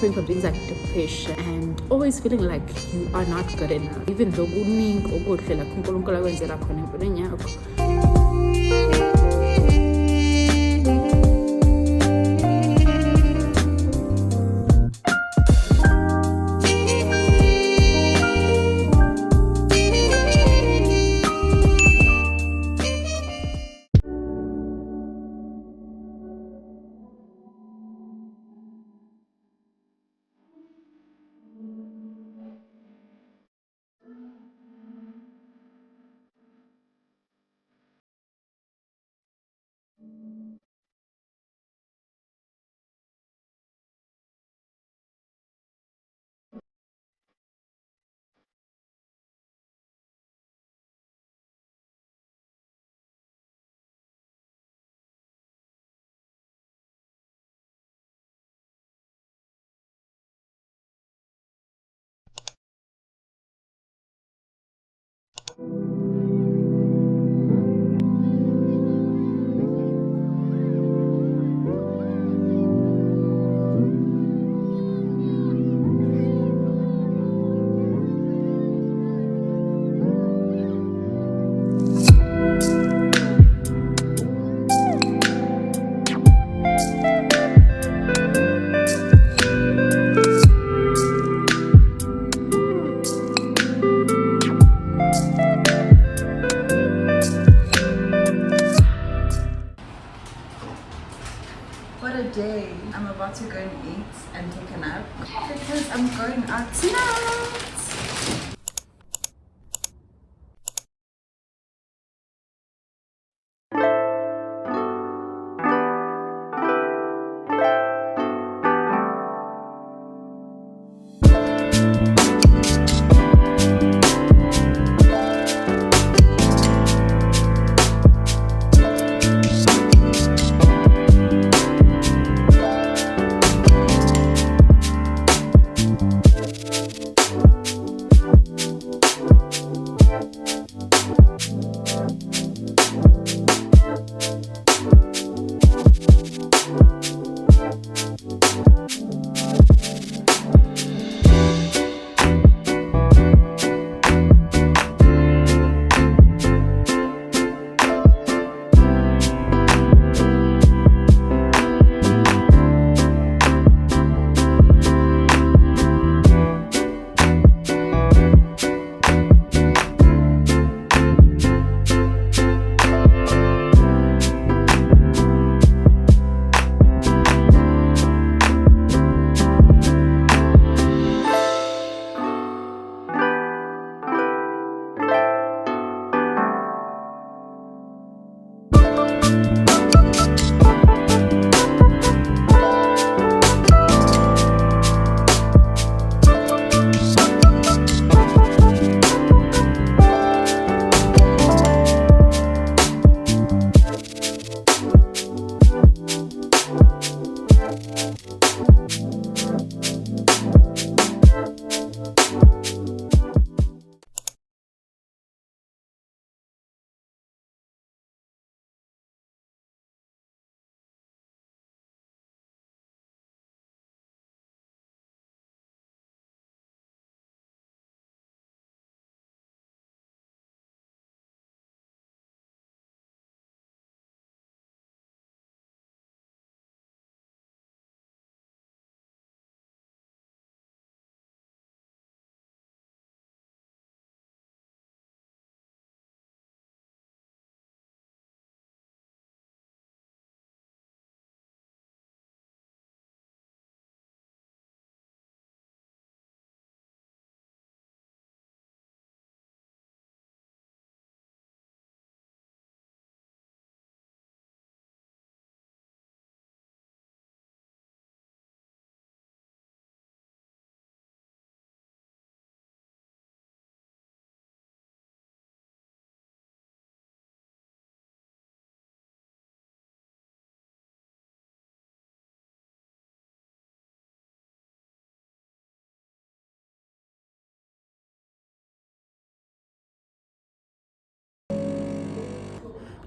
suffering from things like depression and always feeling like you are not good enough, even though kuningi okuhle la uNkulunkulu akwenzela khona empilweni yakho. What a day. I'm about to go and eat and take a nap because I'm going out tonight.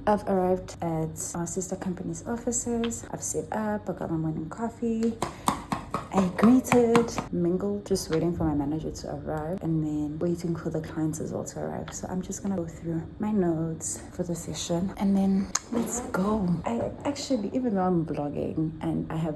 I've arrived at our sister company's offices. I've set up, I got my morning coffee, I greeted, mingled, just waiting for my manager to arrive, and then waiting for the clients as well to arrive. So I'm just gonna go through my notes for the session, and then let's go. I actually, even though I'm vlogging and I have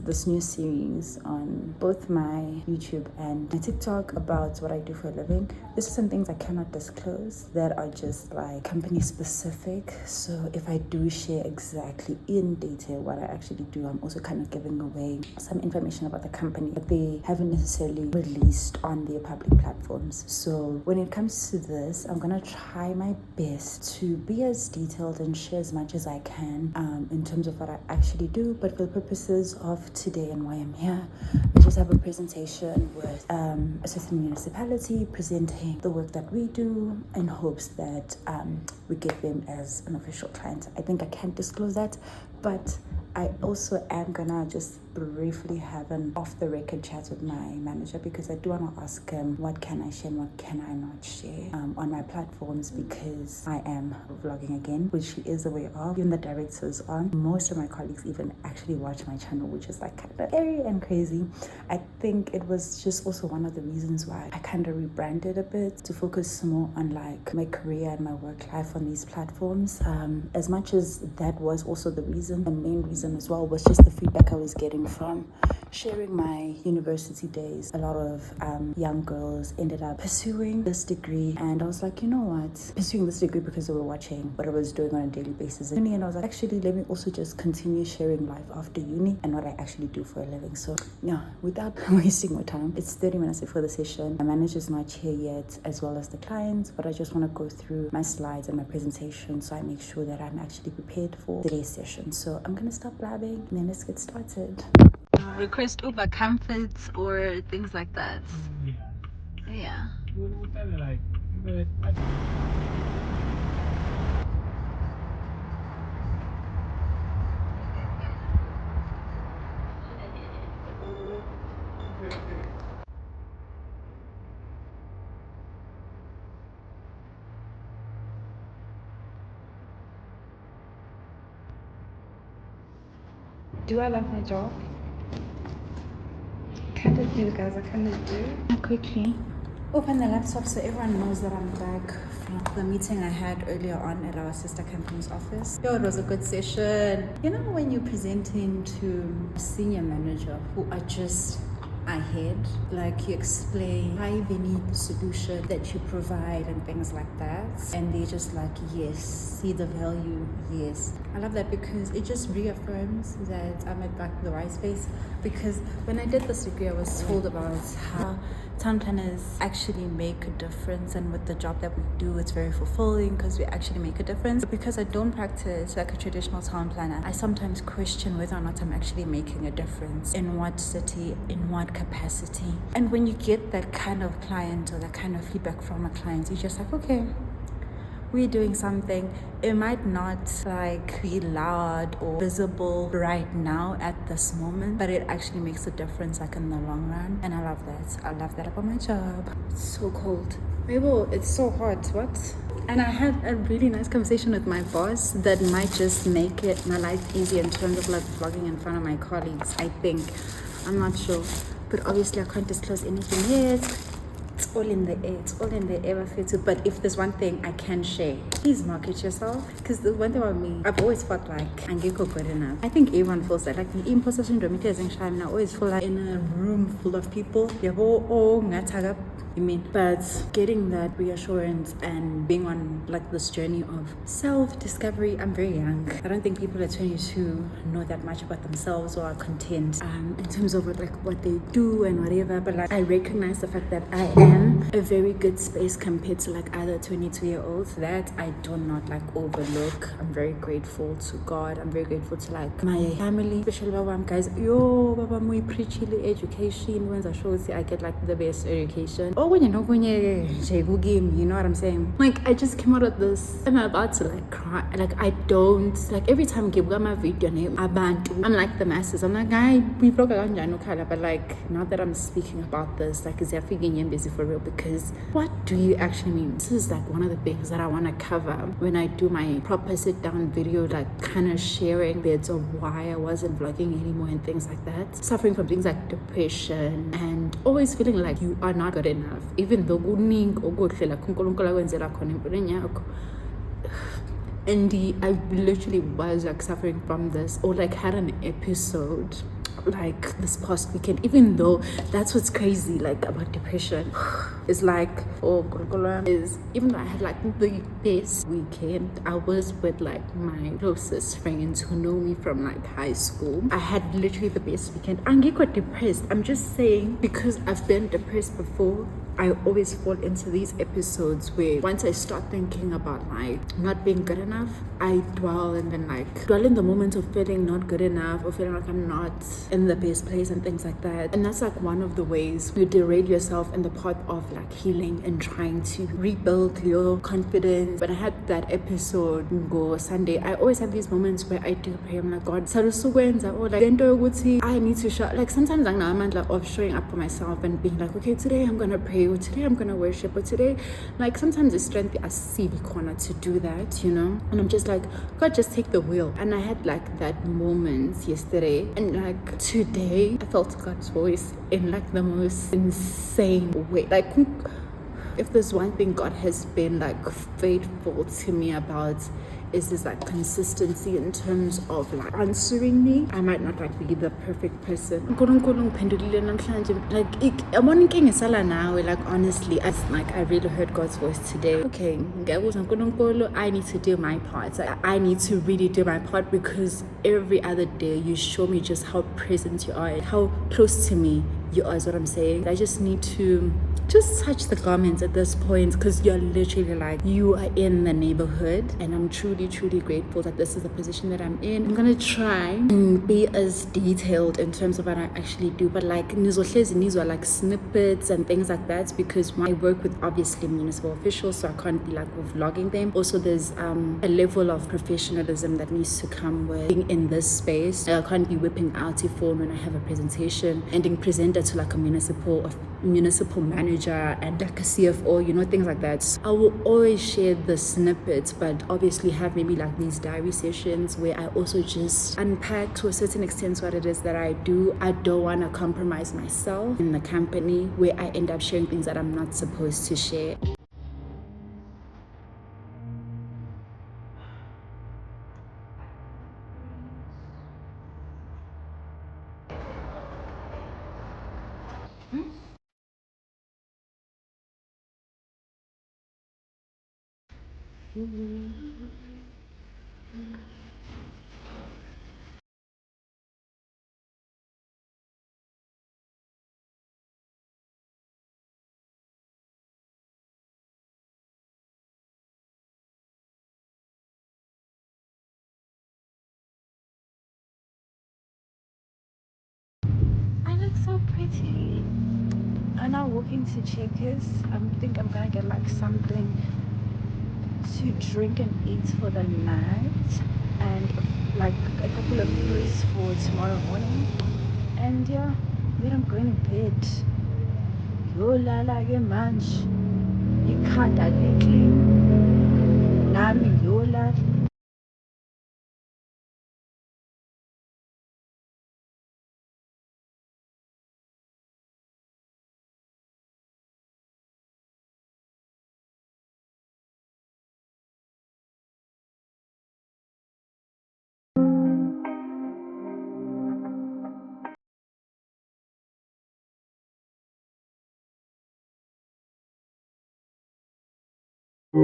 this new series on both my YouTube and my TikTok about what I do for a living, there's some things I cannot disclose that are just like company specific. So if I do share exactly in detail what I actually do, I'm also kind of giving away some information about the company that they haven't necessarily released on their public platforms. So when it comes to this, I'm gonna try my best to be as detailed and share as much as I can in terms of what I actually do. But for the purposes of today and why I'm here, I just have a presentation with a certain municipality presenting the work that we do in hopes that we get them as an official client. I think I can't disclose that, but I also am gonna just briefly have an off-the-record chat with my manager, because I do want to ask him what can I share and what can I not share on my platforms, because I am vlogging again, which he is aware of. Even the directors on, most of my colleagues even actually watch my channel, which is like kind of scary and crazy. I think it was just also one of the reasons why I kind of rebranded a bit to focus more on like my career and my work life on these platforms. As much as that was also the reason, the main reason as well was just the feedback I was getting from sharing my university days. A lot of young girls ended up pursuing this degree, and I was like, you know what, pursuing this degree because they were watching what I was doing on a daily basis at uni, and I was like, actually let me also just continue sharing life after uni and what I actually do for a living. So yeah, without wasting more time, it's 30 minutes before the session. My manager's not here yet, as well as the clients, but I just want to go through my slides and my presentation so I make sure that I'm actually prepared for today's session. So I'm gonna stop blabbing and then let's get started. Request Uber comforts or things like that. Yeah. Do I love my job? Kind of do, guys. I kind of do. Quickly open the laptop so everyone knows that I'm back from the meeting I had earlier on at our sister company's office. Yo, it was a good session. You know, when you're presenting to a senior manager who are just ahead, like you explain why they need the solution that you provide and things like that, and they just like, yes, see the value, yes. I love that because it just reaffirms that I'm at like the right space, because when I did this degree I was told about how town planners actually make a difference, and with the job that we do it's very fulfilling because we actually make a difference. But because I don't practice like a traditional town planner, I sometimes question whether or not I'm actually making a difference, in what city, in what capacity. And when you get that kind of client or that kind of feedback from a client, you're just like, okay, we're doing something. It might not like be loud or visible right now at this moment, but it actually makes a difference like in the long run. And I love that. I love that about my job. It's so cold. Maybe it's so hot. What? And I had a really nice conversation with my boss that might just make it my life easier in terms of like vlogging in front of my colleagues, I think. I'm not sure, but obviously I can't disclose anything yet. It's all in the air. It's all in the air. But if there's one thing I can share, please market yourself. Because the one thing about me, I've always felt like I'm good enough. I think everyone feels that. Like the imposter syndrome, I always feel like in a room full of people, but getting that reassurance and being on like this journey of self-discovery. I'm very young. I don't think people at 22 know that much about themselves or are content in terms of what they do and whatever. But like I recognize the fact that I am a very good space compared to like other 22-year-olds that I do not like overlook. I'm very grateful to God. I'm very grateful to like my family, especially guys. Yo, baba, we preach education. When I show I get like the best education. you know what I'm saying? Like, I just came out of this, I'm about to like cry. Like, I don't, like, every time I give my video name, I'm like the masses. I'm like, but like, now that I'm speaking about this, like, is everything busy for real? Because what do you actually mean? This is like one of the things that I want to cover when I do my proper sit down video, like kind of sharing bits of why I wasn't vlogging anymore and things like that. Suffering from things like depression and always feeling like you are not good enough, even though and I literally was like suffering from this, or like had an episode like this past weekend, even though that's what's crazy like about depression. It's like, is even though I had like the best weekend, I was with like my closest friends who know me from like high school. I had literally the best weekend. I get quite depressed. I'm just saying, because I've been depressed before, I always fall into these episodes where once I start thinking about like not being good enough, I dwell and then like dwell in the moment of feeling not good enough or feeling like I'm not in the best place and things like that. And that's like one of the ways you derail yourself in the path of like healing and trying to rebuild your confidence. When I had that episode go Sunday, I always have these moments where I do pray. I'm like, God, or like I need to show, like sometimes I'm like of showing up for myself and being like, okay, today I'm gonna pray, or today I'm gonna worship, or today, like sometimes the strength I see the corner to do that, you know. And I'm just like, God, just take the wheel. And I had like that moment yesterday, and like today I felt God's voice in like the most insane way. Like, if there's one thing God has been like faithful to me about, is this like consistency in terms of like answering me. I might not like be the perfect person. Like honestly, I really heard God's voice today. Okay, I need to do my part. I need to really do my part, because every other day you show me just how present you are, how close to me you are, is what I'm saying. I just need to just touch the comments at this point, because you're literally like, you are in the neighborhood, and I'm truly grateful that this is the position that I'm in. I'm gonna try and be as detailed in terms of what I actually do, but like these are like snippets and things like that, because I work with obviously municipal officials, so I can't be like vlogging them. Also, there's a level of professionalism that needs to come with being in this space. I can't be whipping out a phone when I have a presentation and being presented to like a municipal manager and like a CFO, you know, things like that. I will always share the snippets, but obviously have maybe like these diary sessions where I also just unpack to a certain extent what it is that I do. I don't want to compromise myself in the company where I end up sharing things that I'm not supposed to share. I look so pretty. I'm now walking to Checkers. I think I'm gonna get like something to drink and eat for the night, and like a couple of fruits for tomorrow morning. And yeah, then I'm going to bed. Yola like a munch. You can't lately. Nami yola.